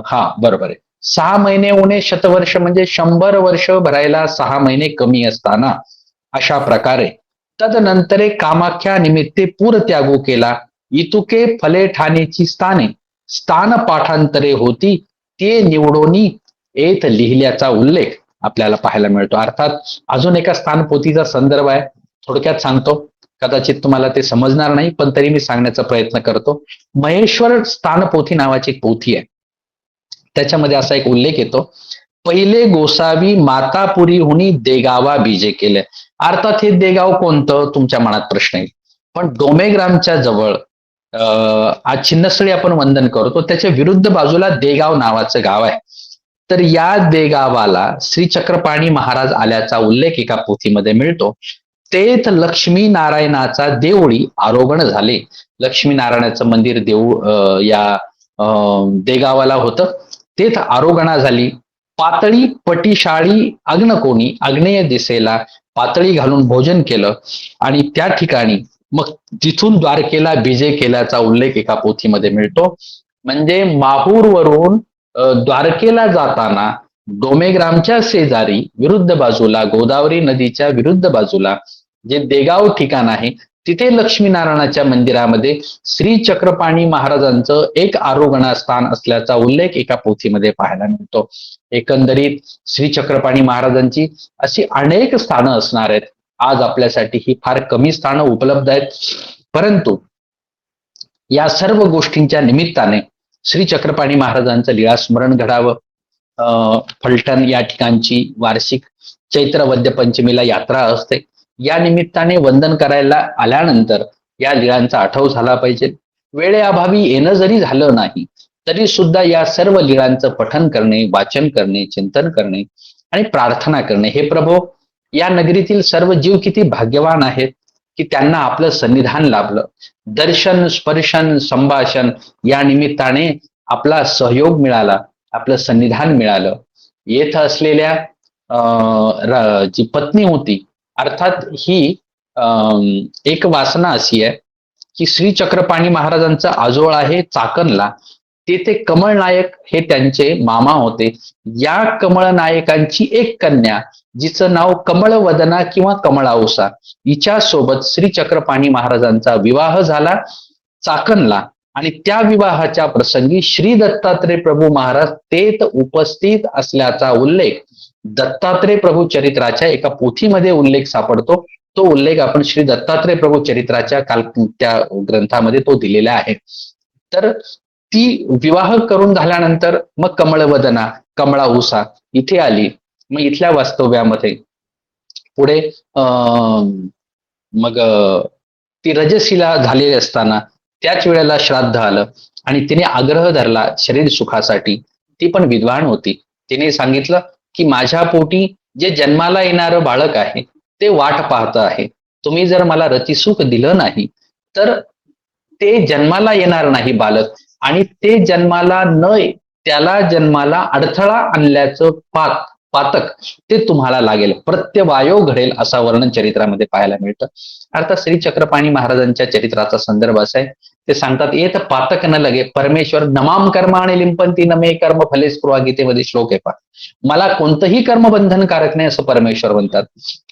हा बरोबर आहे, 6 महिने उणे शतवर्ष म्हणजे 100 वर्ष भरायला 6 महिने कमी असताना अशा प्रकारे तदनंतरे कामाख्या निमित्ते पूर त्यागू केला, इतुके फले ठाणेची स्थाने स्थान पाठांतरे होती ते निवडोनी येत लिहिल्याचा उल्लेख आपल्याला पाहायला मिळतो. अर्थात अजून एका स्थानपोथीचा संदर्भ आहे, थोडक्यात सांगतो, कदाचित तुम्हाला ते समजणार नाही पण तरी मी सांगण्याचा प्रयत्न करतो. महेश्वर स्थानपोथी नावाची एक पोथी आहे, त्याच्यामध्ये असा एक उल्लेख येतो, पहिले गोसावी मातापुरी हुनी देगावा बीजे केले. अर्थात हे देगाव कोणतं तुमच्या मनात प्रश्न येईल, पण डोमेग्रामच्या जवळ आज छिन्नस्थळी आपण वंदन करतो त्याच्या विरुद्ध बाजूला देगाव नावाचं गाव आहे. तर या देगावाला श्री चक्रपाणी महाराज आल्याचा उल्लेख एका पोथीमध्ये मिळतो. तेथ लक्ष्मी नारायणाचा देवळी आरोगण झाले. लक्ष्मी नारायणाचं मंदिर या देगावाला होतं. तेथ आरोगणा झाली. पातळी पटीशाळी अग्नकोणी आग्नेय दिशेला पातळी घालून भोजन केलं आणि त्या ठिकाणी मग तिथून द्वारकेला बीजे केल्याचा उल्लेख एका पोथीमध्ये मिळतो. म्हणजे माहूरवरून द्वारकेला जाताना डोमेग्रामच्या शेजारी विरुद्ध बाजूला गोदावरी नदीच्या विरुद्ध बाजूला जे देगाव ठिकाण आहे तिथे लक्ष्मीनारायणाच्या मंदिरामध्ये श्री चक्रपाणी महाराजांचं एक आरोगणा स्थान असल्याचा उल्लेख एका पोथीमध्ये पाहायला मिळतो. एकंदरीत श्री चक्रपाणी महाराजांची अशी अनेक स्थानं असणार आहेत. आज आपल्यासाठी ही फार कमी स्थानं उपलब्ध आहेत, परंतु या सर्व गोष्टींच्या निमित्ताने श्री चक्रपाणी महाराजांचं लीळा स्मरण घडावं. फलटण या ठिकाणची वार्षिक चैत्र वद्य पंचमीला यात्रा असते, या निमित्ताने वंदन करायला आल्यानंतर या लीळांचा आठव झाला पाहिजे. वेळेअभावी येणं जरी झालं नाही तरी सुद्धा या सर्व लीळांचं पठन करणे, वाचन करणे, चिंतन करणे आणि प्रार्थना करणे. हे प्रभो, या नगरीतील सर्व जीव किती भाग्यवान आहेत की त्यांना आपलं सन्निधान लाभलं. दर्शन, स्पर्शन, संभाषण या निमित्ताने आपला सहयोग मिळाला, आपलं सन्निधान मिळालं. येथ असलेल्या जी पत्नी होती, अर्थात ही एक वासना अशी आहे की श्री चक्रपाणी महाराजांचा आजोळ आहे चाकणला, तेथे कमळनायक हे त्यांचे मामा होते. या कमळनायकांची एक कन्या जिचं नाव कमळवदना किंवा कमळाऊसा, हिच्या सोबत श्री चक्रपाणी महाराजांचा विवाह झाला चाकणला आणि त्या विवाहाच्या प्रसंगी श्री दत्तात्रय प्रभू महाराज तेथ उपस्थित असल्याचा उल्लेख दत्तात्रय प्रभू चरित्राच्या एका पोथीमध्ये उल्लेख सापडतो. तो उल्लेख आपण श्री दत्तात्रय प्रभू चरित्राच्या त्या ग्रंथामध्ये तो दिलेला आहे. तर ती विवाह करून झाल्यानंतर मग कमळवदना, कमळाऊसा इथे आली. मग इथल्या वास्तव्यामध्ये पुढे मग ती रजशिला झालेली असताना त्याच वेळेला श्राद्ध आलं आणि तिने आग्रह धरला शरीर सुखासाठी. ती पण विद्वान होती. तिने सांगितलं की माझ्या पोटी जे जन्माला येणारं बाळक आहे ते वाट पाहत आहे. तुम्ही जर मला रतिसुख दिलं नाही तर ते जन्माला येणार नाही बालक, आणि ते जन्माला त्याला जन्माला अडथळा आणल्याचं पातक ते तुम्हाला लागेल, प्रत्यवायो घडेल, असा वर्णन चरित्रामध्ये पाहायला मिळतं. अर्थात श्री चक्रपाणी महाराजांच्या चरित्राचा संदर्भ असा आहे, ते सांगतात येत पातक न लगे परमेश्वर नमाम कर्माने लिंपंती नमे कर्म फले स्पृहा, गीतेमध्ये श्लोक आहे. मला कोणतंही कर्म बंधनकारक नाही असं परमेश्वर म्हणतात.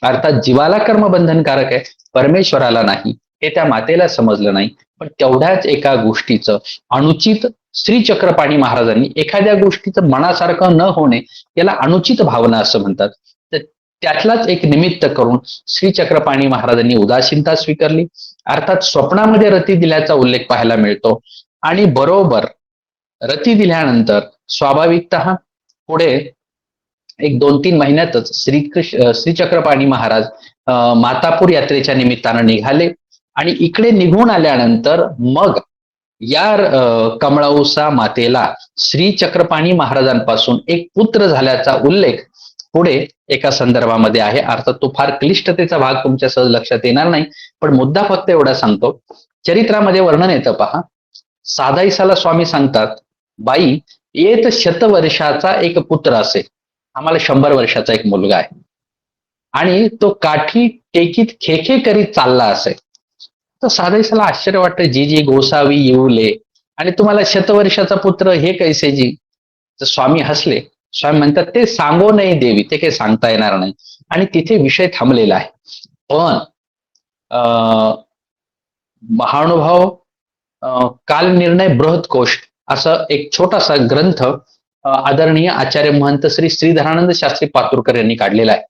अर्थात जीवाला कर्म बंधनकारक आहे, परमेश्वराला नाही, हे त्या मातेला समजलं नाही. पण तेवढ्याच एका गोष्टीचं अनुचित श्री चक्रपाणी महाराजांनी, एखाद्या गोष्टीचं मनासारखं न होणे याला अनुचित भावना असं म्हणतात. तर त्यातलाच एक निमित्त करून श्री चक्रपाणी महाराजांनी उदासीनता स्वीकारली. अर्थात स्वप्नामध्ये रती दिल्याचा उल्लेख पाहायला मिळतो आणि बरोबर रती दिल्यानंतर स्वाभाविकतः पुढे एक 2-3 महिन्यातच श्री चक्रपाणी महाराज मातापूर यात्रेच्या निमित्तानं निघाले आणि इकडे निघून आल्यानंतर मग या कमळाऊसा मातेला श्री चक्रपाणी महाराजांपासून एक पुत्र झाल्याचा उल्लेख पुढे एका संदर्भामध्ये आहे. अर्थात तो फार क्लिष्टतेचा भाग तुमच्या सहज लक्षात येणार नाही, पण मुद्दा फक्त एवढा सांगतो. चरित्रामध्ये वर्णन येतं पहा. साधाईसाला स्वामी सांगतात, बाई येत शतवर्षाचा एक पुत्र असे, आम्हाला 100 वर्षाचा एक मुलगा आहे आणि तो काठी टेकीत खेखे करीत चालला असे. तर साधायला आश्चर्य वाटतं, जी जी गोसावी येऊले आणि तुम्हाला शतवर्षाचा पुत्र हे कैसे जी. तर स्वामी हसले. स्वामी म्हणतात, ते सांगो नाही देवी, ते काही सांगता येणार नाही. आणि तिथे विषय थांबलेला आहे. पण महानुभाव कालनिर्णय बृहत्कोश असं एक छोटासा ग्रंथ आदरणीय आचार्य महंत श्री श्रीधरानंद शास्त्री पातुरकर यांनी काढलेला आहे.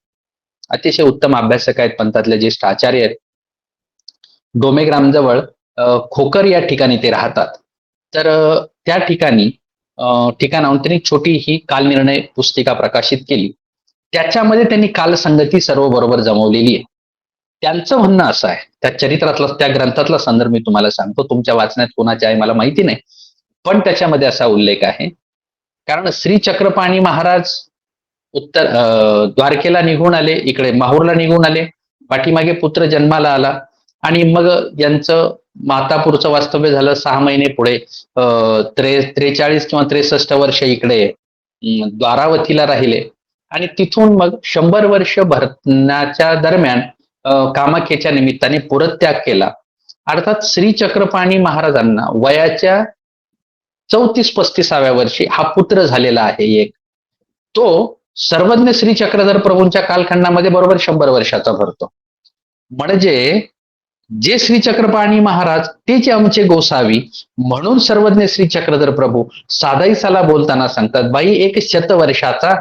अतिशय उत्तम अभ्यासक आहेत, पंथातले ज्येष्ठ आचार्य आहेत. डोमेग्राम जवळ खोकर या ठिकाणी ते राहतात. तर त्या ठिकाणी ठिकाणाहून त्यांनी छोटी ही कालनिर्णय पुस्तिका प्रकाशित केली. त्याच्यामध्ये त्यांनी कालसंगती सर्व बरोबर जमवलेली आहे. त्यांचं म्हणणं असं आहे, त्या चरित्रातला त्या ग्रंथातला संदर्भ मी तुम्हाला सांगतो, तुमच्या वाचण्यात कोणाच्या आहे मला माहिती नाही, पण त्याच्यामध्ये असा उल्लेख आहे. कारण श्री चक्रपाणी महाराज उत्तर द्वारकेला निघून आले, इकडे माहूरला निघून आले, पाठीमागे पुत्र जन्माला आला आणि मग यांचं मातापूरचं वास्तव्य झालं 6 महिने पुढे. 43 किंवा 63 वर्ष इकडे द्वारावतीला राहिले आणि तिथून मग 100 वर्ष भरण्याच्या दरम्यान कामाख्येच्या निमित्ताने पुरत्याग केला. अर्थात श्री चक्रपाणी महाराजांना वयाच्या 34-35व्या वर्षी हा पुत्र झालेला आहे एक. तो सर्वज्ञ श्री चक्रधर प्रभूंच्या कालखंडामध्ये बरोबर 100 वर्षाचा भरतो. म्हणजे जे श्री चक्रपाणी महाराज तेच आमचे गोसावी, म्हणून सर्वज्ञ श्री चक्रधर प्रभू साधाईसाला बोलताना सांगतात, बाई एक 100 वर्षाचा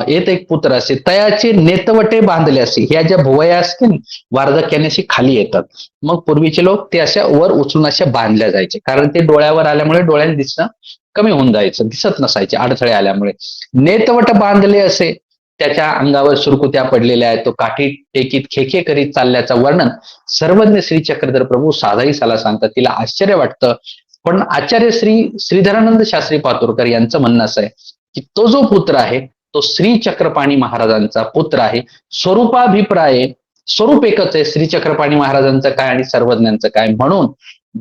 येत एक पुत्र असे, तयाचे नेतवटे बांधले असे. ह्या ज्या भुवया असतील वार्धक्याने अशी खाली येतात. मग पूर्वीचे लोक ते अशा वर उचलून अशा बांधल्या जायचे, कारण ते डोळ्यावर आल्यामुळे डोळ्याने दिसणं कमी होऊन जायचं, दिसत नसायचे अडथळे आल्यामुळे. नेतवट बांधले असे, त्याच्या अंगावर सुरकुत्या पडलेल्या आहेत, तो काठी टेकीत खेखे करीत चालल्याचं वर्णन सर्वज्ञ श्री चक्रधर प्रभू साधाईसाला सांगतात. तिला आश्चर्य वाटतं. पण आचार्य श्रीधरानंद शास्त्री पातुरकर यांचं म्हणणं असं आहे की तो जो पुत्र आहे तो श्री चक्रपाणी महाराजांचा पुत्र आहे. स्वरूपाभिप्राय स्वरूप एकच आहे, श्री चक्रपाणी महाराजांचं काय आणि सर्वज्ञांचं काय. म्हणून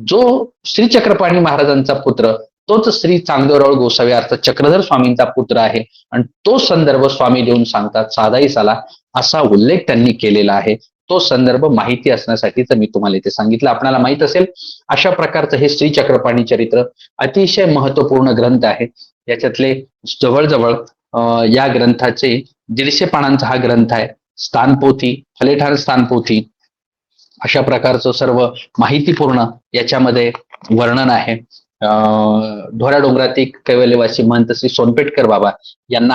जो श्री चक्रपाणी महाराजांचा पुत्र तोच श्री चांगदेवराव गोसावी अर्थात चक्रधर स्वामींचा पुत्र आहे. आणि तो संदर्भ स्वामी देऊन सांगतात साधाईसाला, असा उल्लेख त्यांनी केलेला आहे. तो संदर्भ माहिती असण्यासाठीच मी तुम्हाला इथे सांगितलं. आपल्याला माहित असेल अशा प्रकारचं हे श्री चक्रपाणी चरित्र अतिशय महत्वपूर्ण ग्रंथ आहे. याच्यातले जवळजवळ या ग्रंथाचे 150 पानांचा हा ग्रंथ आहे. स्थानपोथी, फलेठार स्थानपोथी अशा प्रकारचं सर्व माहितीपूर्ण याच्यामध्ये वर्णन आहे. ढोरा डोंगरातील कैवल्यवासी महंत श्री सोनपेटकर बाबा यांना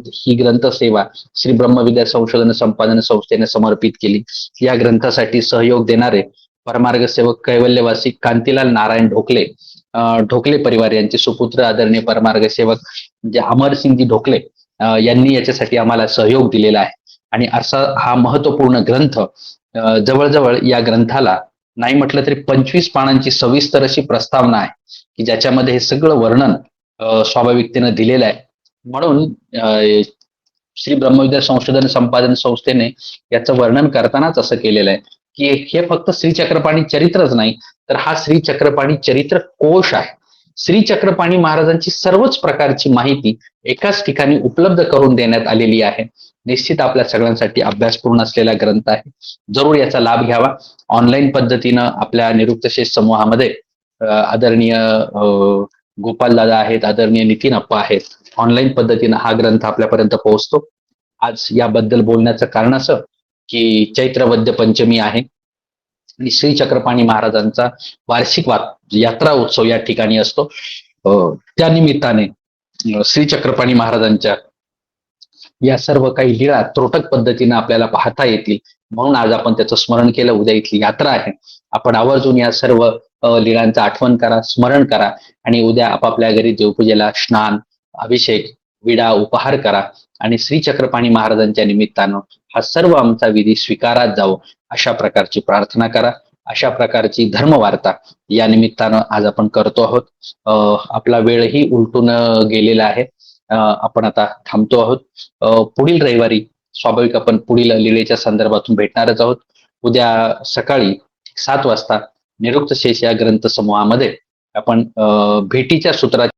ही ग्रंथसेवा श्री ब्रह्मविद्या संशोधन संपादन संस्थेने समर्पित केली. या ग्रंथासाठी सहयोग देणारे परमार्ग सेवक कैवल्यवासी कांतीलाल नारायण ढोकले परिवार यांचे सुपुत्र आदरणीय परमार्ग सेवक म्हणजे अमरसिंगजी ढोकले यांनी याच्यासाठी आम्हाला सहयोग दिलेला आहे. आणि असा हा महत्वपूर्ण ग्रंथ जवळजवळ या ग्रंथाला नाही म्हटलं तरी 25 पानांची सविस्तर अशी प्रस्तावना आहे की ज्याच्यामध्ये हे सगळं वर्णन स्वाभाविकतेनं दिलेलं आहे. म्हणून श्री ब्रह्मविद्या संशोधन संपादन संस्थेने याचं वर्णन करतानाच असं केलेलं आहे की हे फक्त श्री चक्रपाणी चरित्रच नाही, तर हा श्री चक्रपाणी चरित्र कोश आहे. श्री चक्रपाणी महाराजांची सर्वच प्रकारची माहिती एकाच ठिकाणी उपलब्ध करून देण्यात आलेली आहे. निश्चित आपल्या सगळ्यांसाठी अभ्यासपूर्ण असलेला ग्रंथ आहे. जरूर याचा लाभ घ्यावा. ऑनलाईन पद्धतीनं आपल्या निरुक्तशेष समूहामध्ये आदरणीय गोपाल दादा आहेत, आदरणीय नितीन अप्पा आहेत. ऑनलाईन पद्धतीनं हा ग्रंथ आपल्यापर्यंत पोहोचतो. आज याबद्दल बोलण्याचं कारण असं की चैत्र वद्य पंचमी आहे आणि श्री चक्रपाणी महाराजांचा वार्षिक यात्रा उत्सव या ठिकाणी असतो. त्या निमित्ताने श्री चक्रपाणी महाराजांच्या या सर्व काही लीळा त्रोटक पद्धतीने आपल्याला पाहता येतील, म्हणून आज आपण त्याचं स्मरण केलं. उद्या इथली यात्रा आहे. आपण आवर्जून या सर्व लीळांचं आठवण करा, स्मरण करा आणि उद्या आपापल्या घरी देवपूजेला स्नान, अभिषेक, विडा, उपहार करा आणि श्री चक्रपाणी महाराजांच्या निमित्तानं हा सर्व आमचा विधी स्वीकारात जावो अशा प्रकारची प्रार्थना करा. अशा प्रकारची धर्मवार्ता या निमित्तानं आज आपण करतो आहोत. आपला वेळही उलटून गेलेला आहे. आपण आता थांबतो आहोत. पुढील रविवारी स्वाभाविक आपण पुढील लीळेच्या संदर्भातून भेटणारच आहोत. उद्या सकाळी 7 वाजता निरुक्त शेष या ग्रंथ समूहामध्ये आपण भेटीच्या सूत्रात